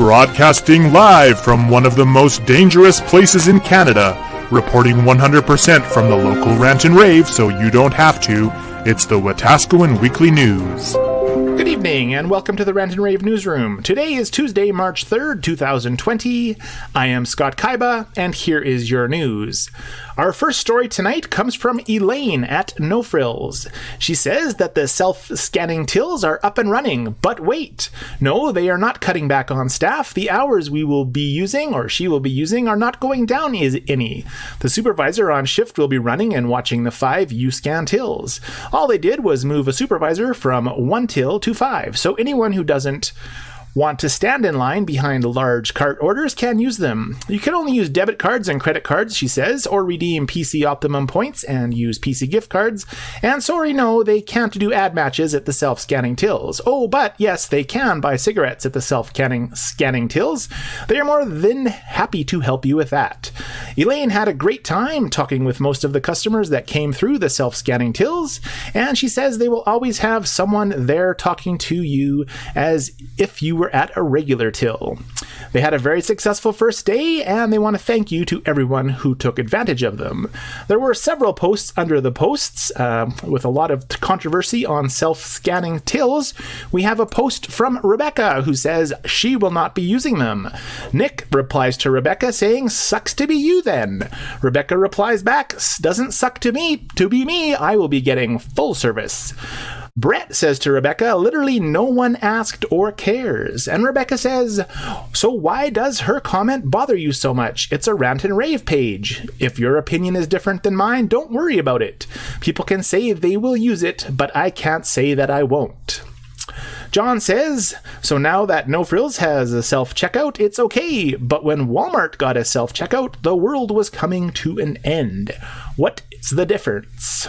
Broadcasting live from one of the most dangerous places in Canada, reporting 100% from the local Rant and Rave so you don't have to, it's the Wetaskiwin Weekly News. Good evening and welcome to the Rant and Rave newsroom. Today is Tuesday, March 3rd, 2020. I am Scott Kaiba and here is your news. Our first story tonight comes from Elaine at No Frills. She says that the self-scanning tills are up and running, but wait. No, they are not cutting back on staff. The hours we will be using, or she will be using, are not going down any. The supervisor on shift will be running and watching the 5 U-scan tills. All they did was move a supervisor from 1 till to 5, so anyone who doesn't want to stand in line behind large cart orders can use them. You can only use debit cards and credit cards, she says, or redeem PC Optimum points and use PC gift cards. And sorry, no, they can't do ad matches at the self-scanning tills. Oh, but yes, they can buy cigarettes at the self-scanning tills. They are more than happy to help you with that. Elaine had a great time talking with most of the customers that came through the self-scanning tills, and she says they will always have someone there talking to you as if you were at a regular till. They had a very successful first day, and they want to thank you to everyone who took advantage of them. There were several posts under the posts with a lot of controversy on self-scanning tills. We have a post from Rebecca who says she will not be using them. Nick replies to Rebecca saying, "Sucks to be you then." Rebecca replies back, "Doesn't suck to me. To be me, I will be getting full service." Brett says to Rebecca, "Literally no one asked or cares." And Rebecca says, "So why does her comment bother you so much? It's a Rant and Rave page. If your opinion is different than mine, don't worry about it. People can say they will use it, but I can't say that I won't." John says, "So now that No Frills has a self-checkout, it's okay. But when Walmart got a self-checkout, the world was coming to an end. What is the difference?"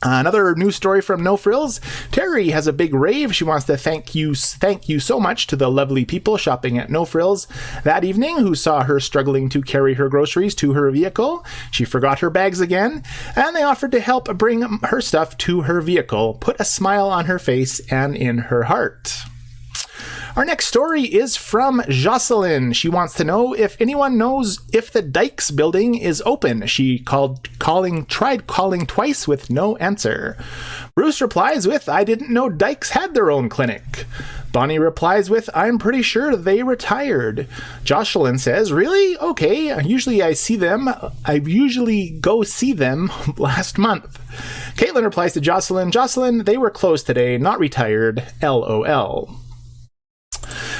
Another news story from No Frills. Terry has a big rave. She wants to thank you so much to the lovely people shopping at No Frills that evening who saw her struggling to carry her groceries to her vehicle. She forgot her bags again, and they offered to help bring her stuff to her vehicle, put a smile on her face and in her heart. Our next story is from Jocelyn. She wants to know if anyone knows if the Dykes building is open. She tried calling twice with no answer. Bruce replies with, "I didn't know Dykes had their own clinic." Bonnie replies with, "I'm pretty sure they retired." Jocelyn says, "Really? Okay. Usually I usually go see them last month." Caitlin replies to Jocelyn, "Jocelyn, they were closed today, not retired. LOL."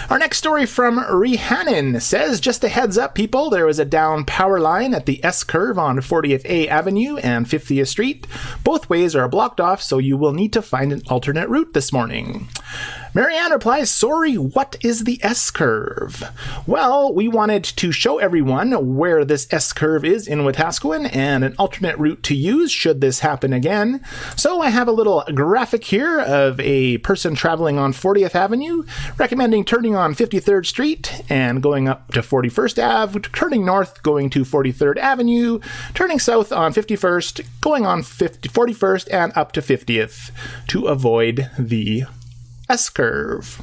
Our next story from Rhiannon says, "Just a heads up, people, there was a down power line at the S-curve on 40th A Avenue and 50th Street. Both ways are blocked off, so you will need to find an alternate route this morning." Marianne replies, "Sorry, what is the S-curve?" Well, we wanted to show everyone where this S-curve is in Wetaskiwin and an alternate route to use should this happen again. So I have a little graphic here of a person traveling on 40th Avenue, recommending turning on 53rd Street and going up to 41st Ave, turning north, going to 43rd Avenue, turning south on 51st, going on 41st and up to 50th to avoid the S-curve.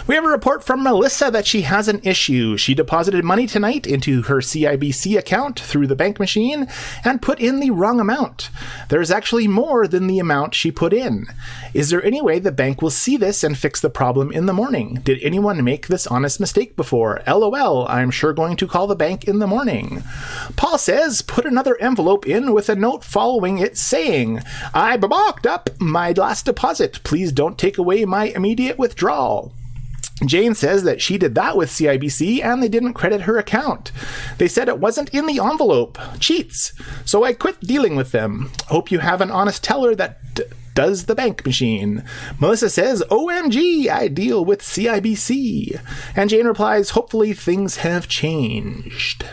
We have a report from Melissa that she has an issue. She deposited money tonight into her CIBC account through the bank machine and put in the wrong amount. There's actually more than the amount she put in. Is there any way the bank will see this and fix the problem in the morning? Did anyone make this honest mistake before? LOL, I'm sure going to call the bank in the morning. Paul says, "Put another envelope in with a note following it saying, 'I balked up my last deposit. Please don't take away my immediate withdrawal.'" Jane says that she did that with CIBC and they didn't credit her account. They said it wasn't in the envelope. Cheats. So I quit dealing with them. Hope you have an honest teller that does the bank machine. Melissa says, "OMG, I deal with CIBC." And Jane replies, "Hopefully things have changed."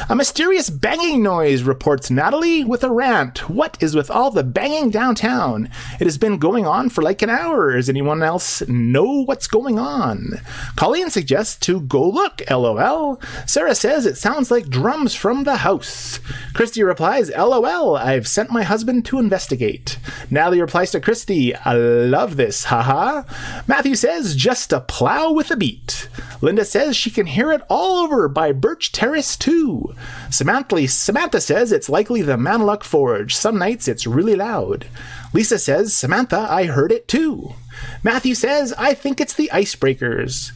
A mysterious banging noise, reports Natalie with a rant. What is with all the banging downtown? It has been going on for like an hour. Does anyone else know what's going on? Colleen suggests to go look, LOL. Sarah says it sounds like drums from the house. Christy replies, LOL, I've sent my husband to investigate. Natalie replies to Christy, I love this, haha. Matthew says, just a plow with a beat. Linda says she can hear it all over by Birch Terrace too. Samantha says it's likely the MANLUK Forge. Some nights it's really loud. Lisa says, Samantha, I heard it too. Matthew says, I think it's the icebreakers.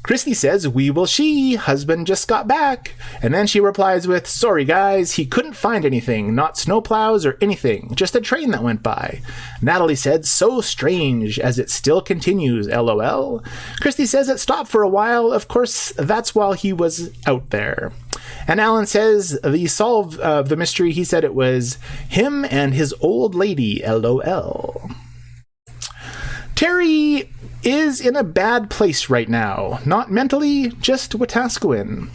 Christy says, we will see. Husband just got back. And then she replies with, sorry guys, he couldn't find anything. Not snowplows or anything. Just a train that went by. Natalie said, so strange, as it still continues, LOL. Christy says it stopped for a while. Of course, that's while he was out there. And Alan says, the solve of the mystery, he said it was him and his old lady, LOL. Terry is in a bad place right now. Not mentally, just Wetaskiwin.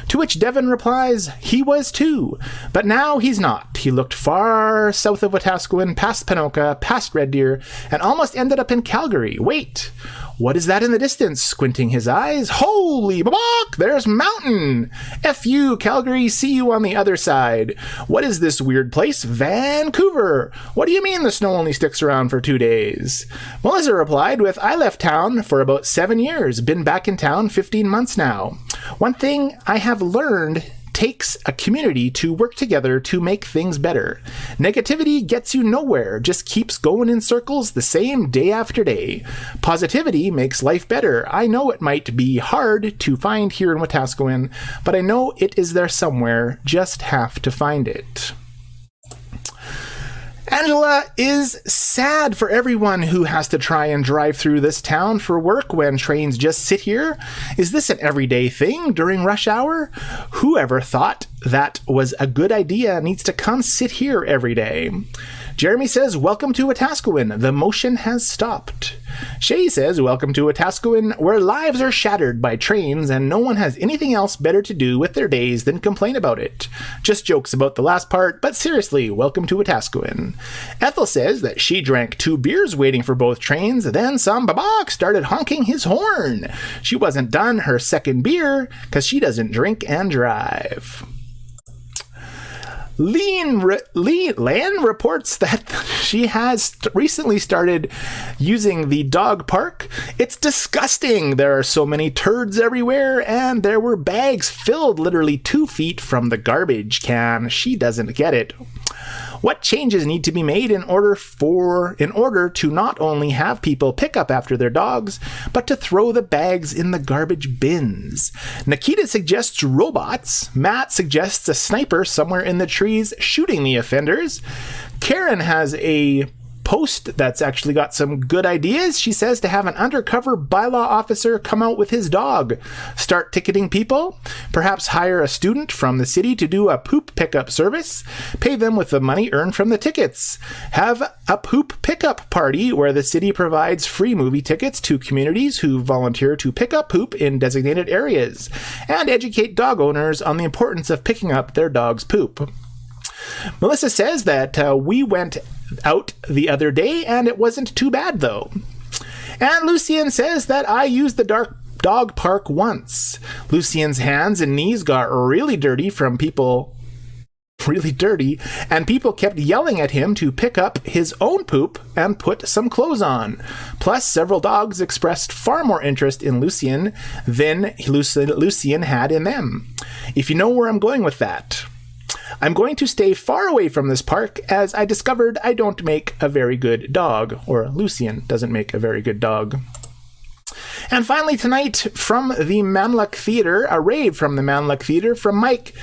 To which Devon replies, he was too, but now he's not. He looked far south of Wetaskiwin, past Ponoka, past Red Deer, and almost ended up in Calgary. Wait, what is that in the distance? Squinting his eyes. Holy babak, there's mountain. F you, Calgary, see you on the other side. What is this weird place? Vancouver. What do you mean the snow only sticks around for 2 days? Melissa replied with, I left town for about 7 years. Been back in town 15 months now. One thing I have learned takes a community to work together to make things better. Negativity gets you nowhere, just keeps going in circles the same day after day. Positivity makes life better. I know it might be hard to find here in Wetaskiwin, but I know it is there somewhere, just have to find it. Angela is sad for everyone who has to try and drive through this town for work when trains just sit here. Is this an everyday thing during rush hour? Whoever thought that was a good idea needs to come sit here every day. Jeremy says, welcome to Wetaskiwin. The motion has stopped. Shay says, welcome to Wetaskiwin, where lives are shattered by trains and no one has anything else better to do with their days than complain about it. Just jokes about the last part, but seriously, welcome to Wetaskiwin. Ethel says that she drank 2 beers waiting for both trains, then some babak started honking his horn. She wasn't done her second beer because she doesn't drink and drive. Lan reports that she has recently started using the dog park. It's disgusting. There are so many turds everywhere, and there were bags filled literally 2 feet from the garbage can. She doesn't get it. What changes need to be made in order to not only have people pick up after their dogs, but to throw the bags in the garbage bins? Nikita suggests robots. Matt suggests a sniper somewhere in the trees shooting the offenders. Karen has a post that's actually got some good ideas. She says to have an undercover bylaw officer come out with his dog, start ticketing people, perhaps hire a student from the city to do a poop pickup service, pay them with the money earned from the tickets, have a poop pickup party where the city provides free movie tickets to communities who volunteer to pick up poop in designated areas, and educate dog owners on the importance of picking up their dog's poop. Melissa says that we went out the other day and it wasn't too bad though. And Lucien says that I used the dog park once. Lucien's hands and knees got really dirty and people kept yelling at him to pick up his own poop and put some clothes on. Plus, several dogs expressed far more interest in Lucien than Lucien had in them. If you know where I'm going with that. I'm going to stay far away from this park as I discovered I don't make a very good dog, or Lucien doesn't make a very good dog. And finally tonight, from the Mamluk Theatre, a rave from the Mamluk Theatre from Mike.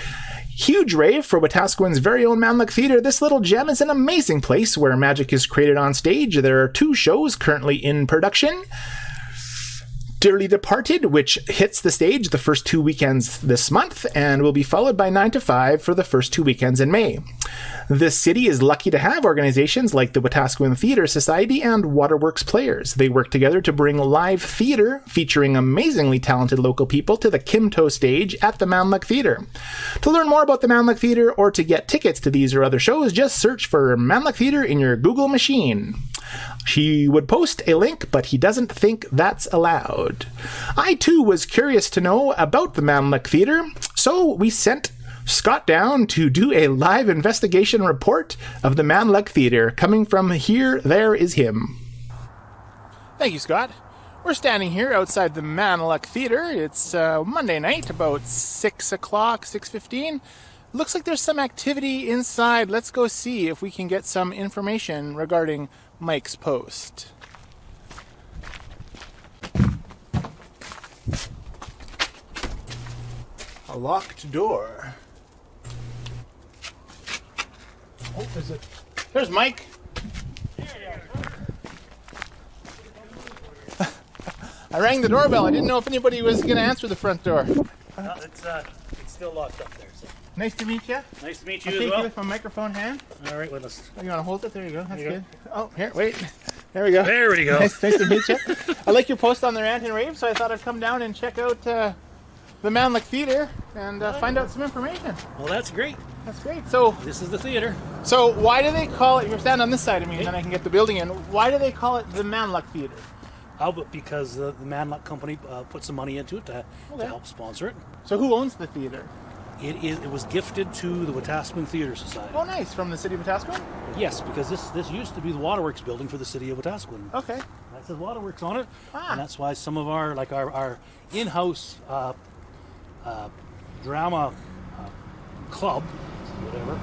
Huge rave for Wetaskiwin's very own Mamluk Theatre. This little gem is an amazing place where magic is created on stage. There are 2 shows currently in production. Dearly Departed, which hits the stage the first 2 weekends this month and will be followed by 9 to 5 for the first 2 weekends in May. The city is lucky to have organizations like the Wetaskiwin Theatre Society and Waterworks Players. They work together to bring live theatre featuring amazingly talented local people to the Kimto stage at the MANLUK Theatre. To learn more about the MANLUK Theatre or to get tickets to these or other shows, just search for MANLUK Theatre in your Google machine. She would post a link, but he doesn't think that's allowed. I too was curious to know about the MANLUK Theatre, so we sent Scott down to do a live investigation report of the MANLUK Theatre. Coming from Here, There Is Him. Thank you, Scott. We're standing here outside the MANLUK Theatre. It's Monday night, about 6 o'clock, 6:15. Looks like there's some activity inside. Let's go see if we can get some information regarding Mike's post. A locked door. Oh, is it? There's Mike. I rang the doorbell. I didn't know if anybody was going to answer the front door. No, it's still locked up there. So. Nice to meet you. Nice to meet you I'll as take well. you with my microphone hand. All right, with us. Oh, you want to hold it? There you go. That's There you good. Oh, here, wait. There we go. There we go. Nice to meet you. I like your post on the Rant and Rave, so I thought I'd come down and check out the MANLUK Theatre and find out some information. Well, that's great. That's great. So This is the theater. So why do they call it, you're standing on this side of me, and then I can get the building in. Why do they call it the MANLUK Theatre? But because the MANLUK company put some money into it to help sponsor it. So who owns the theatre? It was gifted to the Wetaskiwin Theatre Society. Oh, nice. From the city of Wetaskiwin? Yes, because this used to be the Waterworks building for the city of Wetaskiwin. Okay. That says Waterworks on it, Ah. and that's why some of our in-house drama club, whatever,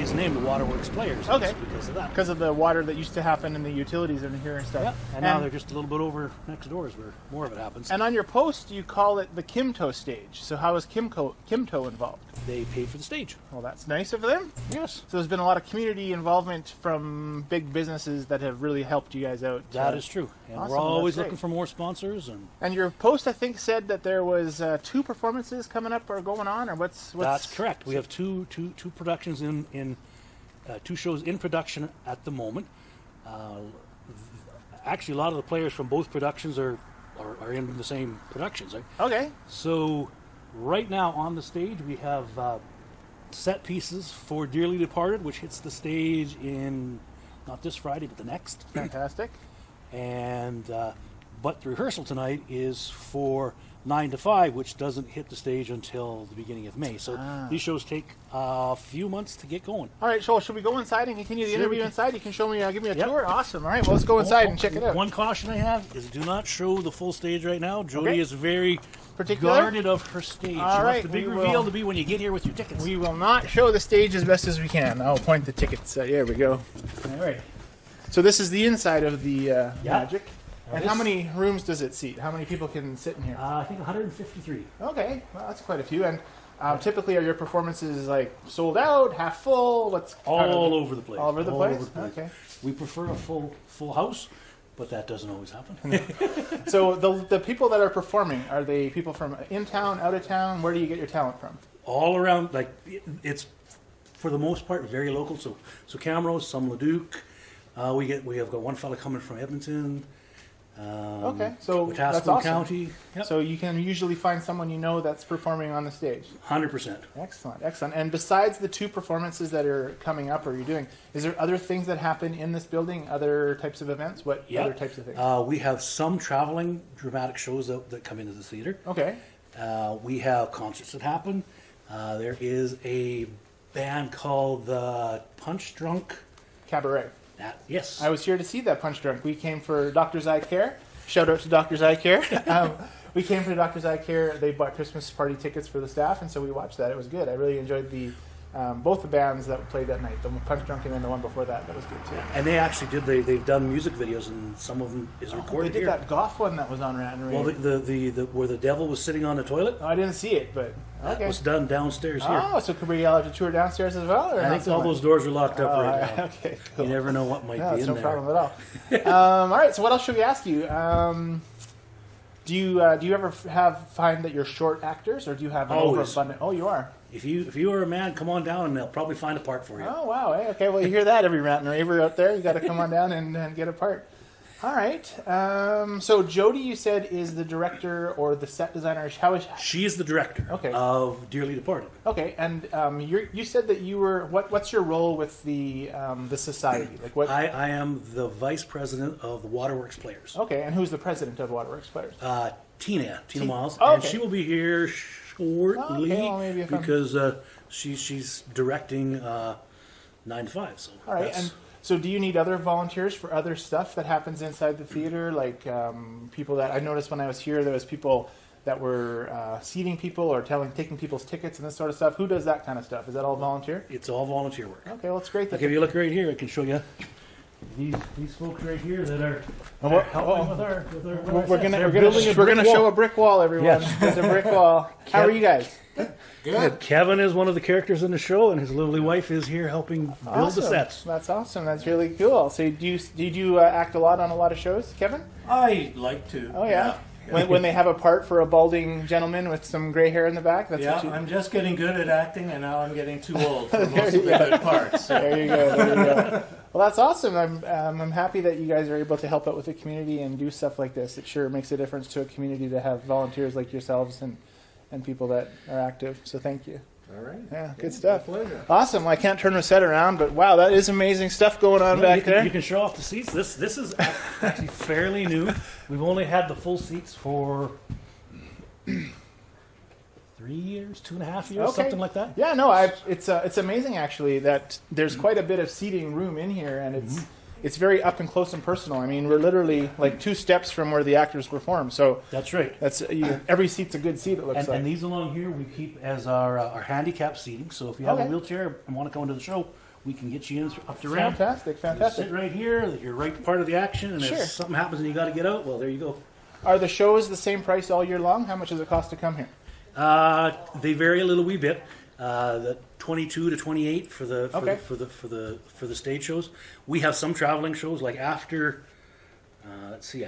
is named the Waterworks Players. Okay. Because of that. Because of the water that used to happen in the utilities in here and stuff. Yeah, and now they're just a little bit over next door is where more of it happens. And on your post, you call it the Kimto stage. So how is Kimto involved? They paid for the stage. Well, that's nice of them. Yes. So there's been a lot of community involvement from big businesses that have really helped you guys out. That is true. And awesome, we're always that's looking great. for more sponsors. And your post, I think, said that there was 2 performances coming up or going on, or what's... That's correct. We have two productions in 2 shows in production at the moment. Actually, a lot of the players from both productions are in the same productions. Right? Okay. So right now on the stage we have set pieces for Dearly Departed, which hits the stage in not this Friday but the next. Fantastic. And but the rehearsal tonight is for 9 to 5, which doesn't hit the stage until the beginning of May. So these shows take a few months to get going. All right, so should we go inside and continue the Sure, interview we can. inside? You can show me, give me a Yep. tour. Awesome. All right, well, let's go inside and check it out. One caution I have is do not show the full stage right now. Jody Okay. is very Particular? guarded of her stage. All She right, wants the big we reveal will- to be when you get here with your tickets. We will not show the stage as best as we can. I'll point the tickets. There we go. All right. So this is the inside of the Magic. And This- how many rooms does it seat? How many people can sit in here? I think 153. Okay, well, that's quite a few. And typically, are your performances like sold out, half full? What's kind of- All over the place. All over the place? Okay. We prefer a full house, but that doesn't always happen. So the people that are performing, are they people from in town, out of town? Where do you get your talent from? All around, like it's for the most part very local. So Camrose, some Leduc. We have got one fella coming from Edmonton. Okay, so Wetaskiwin that's awesome. County. Yep. So you can usually find someone you know that's performing on the stage. 100%. Excellent, excellent. And besides the 2 performances that are coming up or you're doing, is there other things that happen in this building, other types of events? What other types of things? We have some traveling dramatic shows that come into the theater. Okay. We have concerts that happen. There is a band called the Punch Drunk. Cabaret. Yes. I was here to see that Punch Drunk. We came for Doctor's Eye Care. Shout out to Doctor's Eye Care. We came for Doctor's Eye Care. They bought Christmas party tickets for the staff, and so we watched that. It was good. I really enjoyed both the bands that played that night. The Punch Drunk and then the one before that. That was good too. And they actually they've done music videos, and some of them is recorded They did here. that goth one that was on Rant and Rave. Well, the where the devil was sitting on the toilet. Oh, I didn't see it, but That okay. was done downstairs here. Oh, so could we allow to tour downstairs as well? Or I not think so all much? those doors are locked up right now. Okay, cool. You never know what might No, be it's in no there. problem at all. All right, so what else should we ask you? Do you ever find that you're short actors, or do you have an Always. overabundant? Oh, you are. If you are a man, come on down and they'll probably find a part for you. Oh, wow. Hey, okay, well, you hear that, every rant and raver out there. You got to come on down and get a part. All right. So Jody, you said, is the director or the set designer. How is She is the director of Dearly Departed. Okay, and you said that you were what's your role with the society? Like what? I am the vice president of the Waterworks Players. Okay, and who's the president of Waterworks Players? Tina Miles, Oh, and okay. she will be here shortly well, maybe if I'm- because she's directing 9 to 5. So All right, that's- and so do you need other volunteers for other stuff that happens inside the theater? Like people that I noticed when I was here, there was people that were seating people or taking people's tickets and this sort of stuff. Who does that kind of stuff? Is that all volunteer? it's all volunteer work. Okay, well, it's great. Like if you look right here, I can show you these folks right here that are we're- helping with our We're gonna building a we're gonna brick show wall. a brick wall, everyone. Yes. It's a brick wall. How are you guys? Good. Kevin is one of the characters in the show, and his lovely wife is here helping build the Awesome. sets. That's awesome. That's really cool. So did you act a lot on a lot of shows, Kevin? I like to. Oh yeah. When they have a part for a balding gentleman with some gray hair in the back, that's Yeah, what you. I'm just getting good at acting, and now I'm getting too old for most of the good parts. There you go. There you go. Well, that's awesome. I'm happy that you guys are able to help out with the community and do stuff like this. It sure makes a difference to a community to have volunteers like yourselves and people that are active. So thank you. All right. Yeah, good stuff. Pleasure. Awesome. Well, I can't turn the set around, but wow, that is amazing stuff going on back you can, there. You can show off the seats. This is actually fairly new. We've only had the full seats for 3 years, 2.5 years, Okay. something like that. Yeah, no, it's amazing actually that there's quite a bit of seating room in here, and it's very up and close and personal. I mean, we're literally like 2 steps from where the actors perform, so That's right. that's every seat's a good seat. It looks like. And these along here we keep as our handicap seating. So if you have Okay. a wheelchair and want to come into the show, we can get you in up the ramp. Fantastic, fantastic. Sit right here. You're right part of the action, and Sure. if something happens and you got to get out, well, there you go. Are the shows the same price all year long? How much does it cost to come here? They vary a little wee bit. The 22 to 28 for the Okay. for the stage shows. We have some traveling shows like after. Let's see,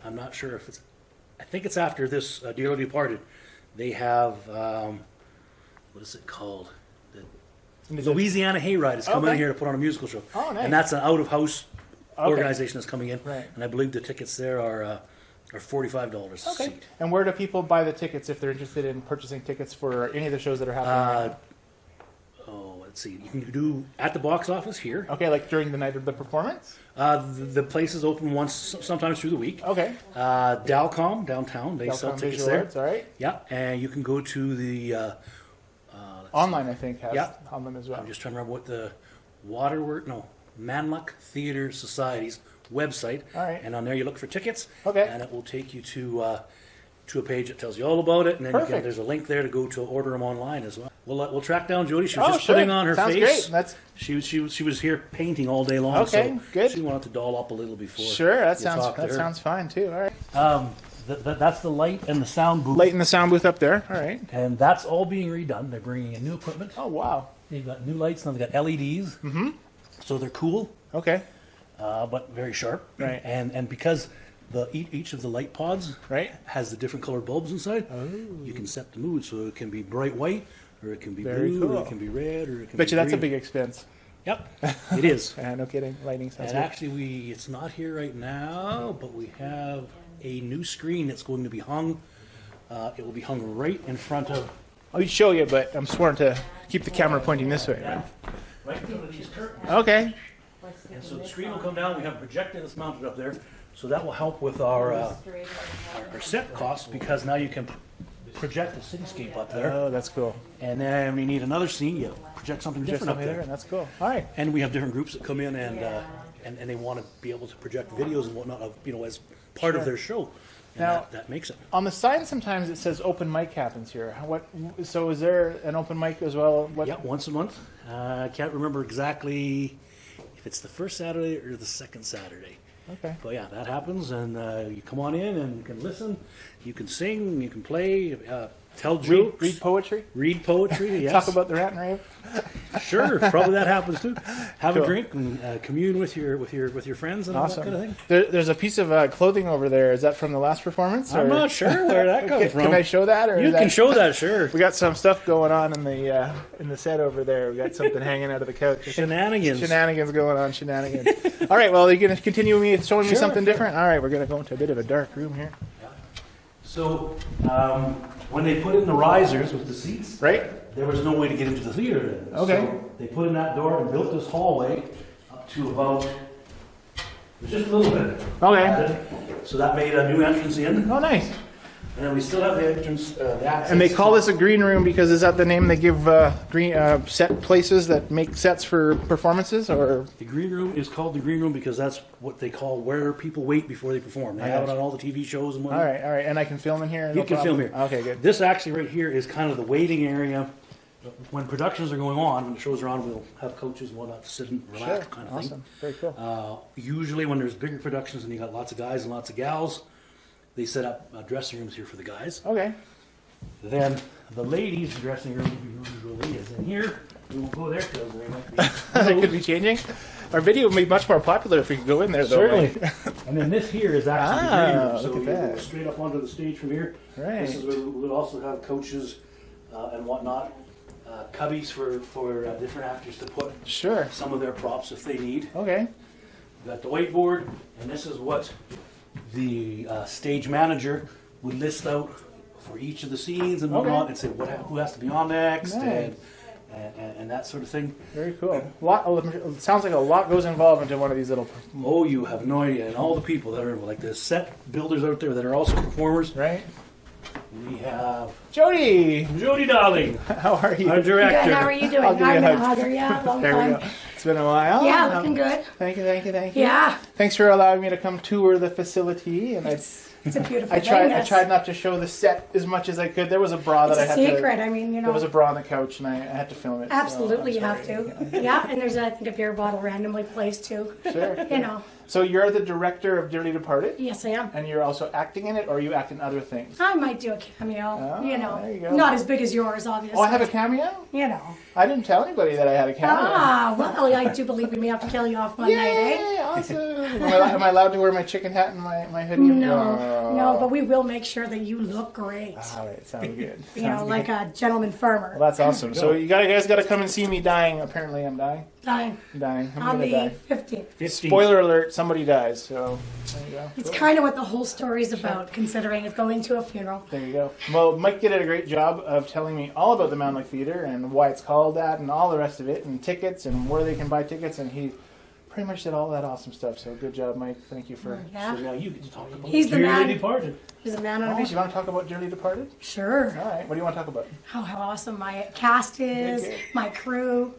I'm not sure if it's. I think it's after this Dearly Departed. They have what is it called? The Louisiana Hayride is coming Okay. in here to put on a musical show. Oh, nice. And that's an out of house Okay. organization that's coming in. Right. And I believe the tickets there are $45 a Okay. seat. And where do people buy the tickets if they're interested in purchasing tickets for any of the shows that are happening? Right Let's see. You can do at the box office here. now? Okay, like during the night of the performance. The place is open once, sometimes through the week. Okay. Dalcom downtown, they sell Delcom tickets Visual there. Arts, all right. Yeah, and you can go to the. Online, I think, has Yeah. on them as well. I'm just trying to remember what the Manluk Theatre Society's website. All right. And on there you look for tickets. Okay. And it will take you to a page that tells you all about it, and then Perfect. there's a link there to go to order them online as well. We'll track down Jody. She was Oh, just sure. putting on her Sounds face. great. That's She was here painting all day long. Okay, so good. She wanted to doll up a little before. sure. That you sounds talk to her. fine too. All right. That's the light and the sound booth. Light in the sound booth up there. All right. And that's all being redone. They're bringing in new equipment. Oh wow. They've got new lights now. They've got LEDs. Mm-hmm. So they're cool, Okay. but very sharp. Right. And because each of the light pods Right. has the different colored bulbs inside, you can set the mood. So it can be bright white, or it can be Very blue, cool. or it can be red, or it can Bet be you that's a green. big expense. Yep, it is. No kidding. Lighting sounds And good. actually, it's not here right now, but we have a new screen that's going to be hung. It will be hung right in front of. I'll show you, but I'm sworn to keep the camera pointing this way. Right? Right in front of these curtains. Okay. And so the screen will come down. We have a projector that's mounted up there, so that will help with our set costs because now you can project the cityscape up there. Oh, that's cool. And then when you need another scene, you project something Just different up something there. there, and that's cool. All right. And we have different groups that come in and they want to be able to project videos and whatnot of as part of their show. And Now- that makes it. On the sign, sometimes it says open mic happens here. So is there an open mic as well? What? Yeah, once a month. I can't remember exactly if it's the first Saturday or the second Saturday. Okay. But yeah, that happens, and you come on in and you can listen, you can sing, you can play. tell jokes, read poetry, yes. talk about the Rant and Rave. Sure, probably that happens too. Have Cool. a drink and commune with your friends and Awesome. that kind of thing. There's a piece of clothing over there. Is that from the last performance? I'm or- not sure where that comes from. Can I show that? Or You is can that... show that, sure. We got some stuff going on in the set over there. We got something hanging out of the couch. Shenanigans. Going on. Shenanigans. All right. Well, you're going to continue showing me Sure, something sure. different. All right. We're going to go into a bit of a dark room here. So, when they put in the risers with the seats, Right. there was no way to get into the theater. Okay. So they put in that door and built this hallway up to about just a little bit. Okay. So that made a new entrance in, Oh, nice. and then we still have the entrance, the access. And they call this a green room because is that the name they give green set places that make sets for performances, or? The green room is called the green room because that's what they call where people wait before they perform. They have it on all the TV shows and All whatnot. right. All right. And I can film in here. You can film here. Okay. Good. This actually right here is kind of the waiting area. When productions are going on, when the shows are on, we'll have coaches and whatnot to sit and relax, kind of Awesome. Very cool. thing. Usually, when there's bigger productions and you got lots of guys and lots of gals, they set up dressing rooms here for the guys. Okay. Then the ladies' dressing room usually is in here. We won't go there because there might be. That could be changing. Our video would be much more popular if we could go in there, though. Certainly. Right? And then this here is actually the green room. So look at you go that. straight up onto the stage from here. Right. This is where we'll also have coaches and whatnot, cubbies for different actors to put Sure. some of their props if they need. Okay. We've got the whiteboard, and this is what the stage manager would list out for each of the scenes and whatnot, and say who has to be on next, Nice. and that sort of thing. Very cool. It sounds like a lot goes involved into one of these little. Oh, you have no idea. And all the people that are like the set builders out there that are also performers. Right. We have Jody, Jody Darling, how are you? our Good. director. How are you doing? I'll give you a I'm hug. a hugger. Yeah, long There we time. go. It's been a while. Yeah, looking good. Thank you. Yeah, Thanks for allowing me to come tour the facility, and it's a beautiful I thing. tried Yes. not to show the set as much as I could. There was a bra It's that I a had secret. to. I mean, There was a bra on the couch, and I had to film it. so Absolutely, you I'm have sorry. to. Yeah, and there's I think a beer bottle randomly placed too. Sure. You know. So you're the director of Dearly Departed, Yes, I am. and you're also acting in it, or you act in other things? I might do a cameo. Oh, you know, there you go. not as big as yours, obviously. Oh, I have a cameo? You know. I didn't tell anybody that I had a cameo. Ah, well, I do believe we may have to kill you off one night, eh? Yay, awesome. Am I allowed to wear my chicken hat and my hoodie? No, but we will make sure that you look great. All right, sounds good. You know, like a gentleman farmer. Well, that's awesome. So you guys got to come and see me dying. Apparently, I'm dying. Dying I'm dying. I'm on gonna the die. 15th. 15. Spoiler alert: somebody dies. So there you go. It's kind of what the whole story's about, considering it's going to a funeral. There you go. Well, Mike did a great job of telling me all about the Mamluk Theatre and why it's called that and all the rest of it and tickets and where they can buy tickets, and he pretty much did all that awesome stuff. So good job, Mike. Thank you for. So Yeah, now you get to talk about He's the Dearly man. Departed. he's a man on Oh, a you mission. want to talk about Dearly Departed? Sure. All right. What do you want to talk about? How awesome my cast is, Okay. my crew,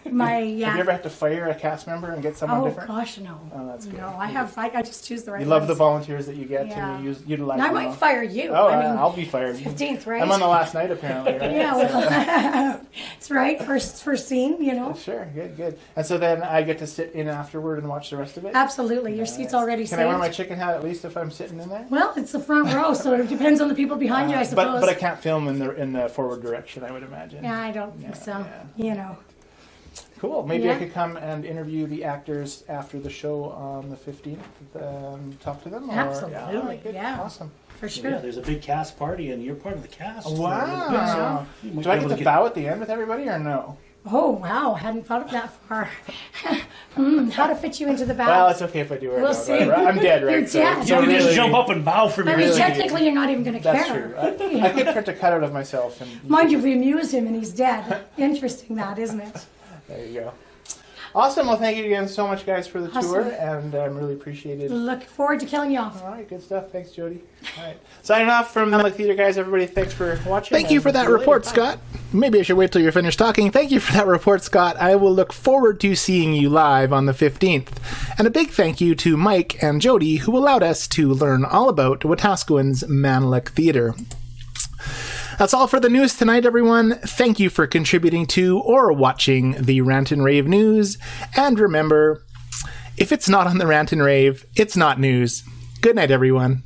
my Have you ever yeah. had to fire a cast member and get someone Oh different? gosh, no. Oh, that's good. No, I have. I just choose the right. You love the ones. volunteers that you get Yeah. and you utilize And I them might all. fire you. Oh, I mean, I'll be fired. 15th, right? I'm on the last night apparently, right? Yeah, well, it's right. First scene, you know. Sure, good. And so then I get to sit in afterward and watch the rest of it? Absolutely, your seat's already Can saved. I wear my chicken hat at least if I'm sitting in there? Well, it's the front row, so it depends on the people behind you, I suppose. But I can't film in the forward direction, I would imagine. Yeah, I don't think so. yeah. You know. Cool. Maybe I Yeah. could come and interview the actors after the show on the 15th. Talk to them? Or, Absolutely, all right, good. yeah. Awesome. For sure. Yeah, there's a big cast party, and you're part of the cast. Wow. You might Do I be able get to bow at the end with everybody or no? Oh, wow. Hadn't thought of that far. How to fit you into the bow. Well, it's okay if I do or We'll don't. see. Whatever. I'm dead, right? You're dead. You can just really- jump up and bow from I your mean, really technically, you're not even going to That's care. true. I could print a cutout of myself. And Mind you, we amuse him and he's dead. Interesting that, isn't it? there you go. Awesome. Well, thank you again so much, guys, for the Awesome. tour, and really appreciate it. Look forward to killing you off. All right, good stuff. Thanks, Jody. All right. Signing off from Mamluk Theatre, guys. Everybody, thanks for watching. Thank you and for that see later. report, Bye. Scott. Maybe I should wait till you're finished talking. Thank you for that report, Scott. I will look forward to seeing you live on the 15th. And a big thank you to Mike and Jody, who allowed us to learn all about Wetaskiwin's MANLUK Theatre. That's all for the news tonight, everyone. Thank you for contributing to or watching the Rant and Rave news. And remember, if it's not on the Rant and Rave, it's not news. Good night, everyone.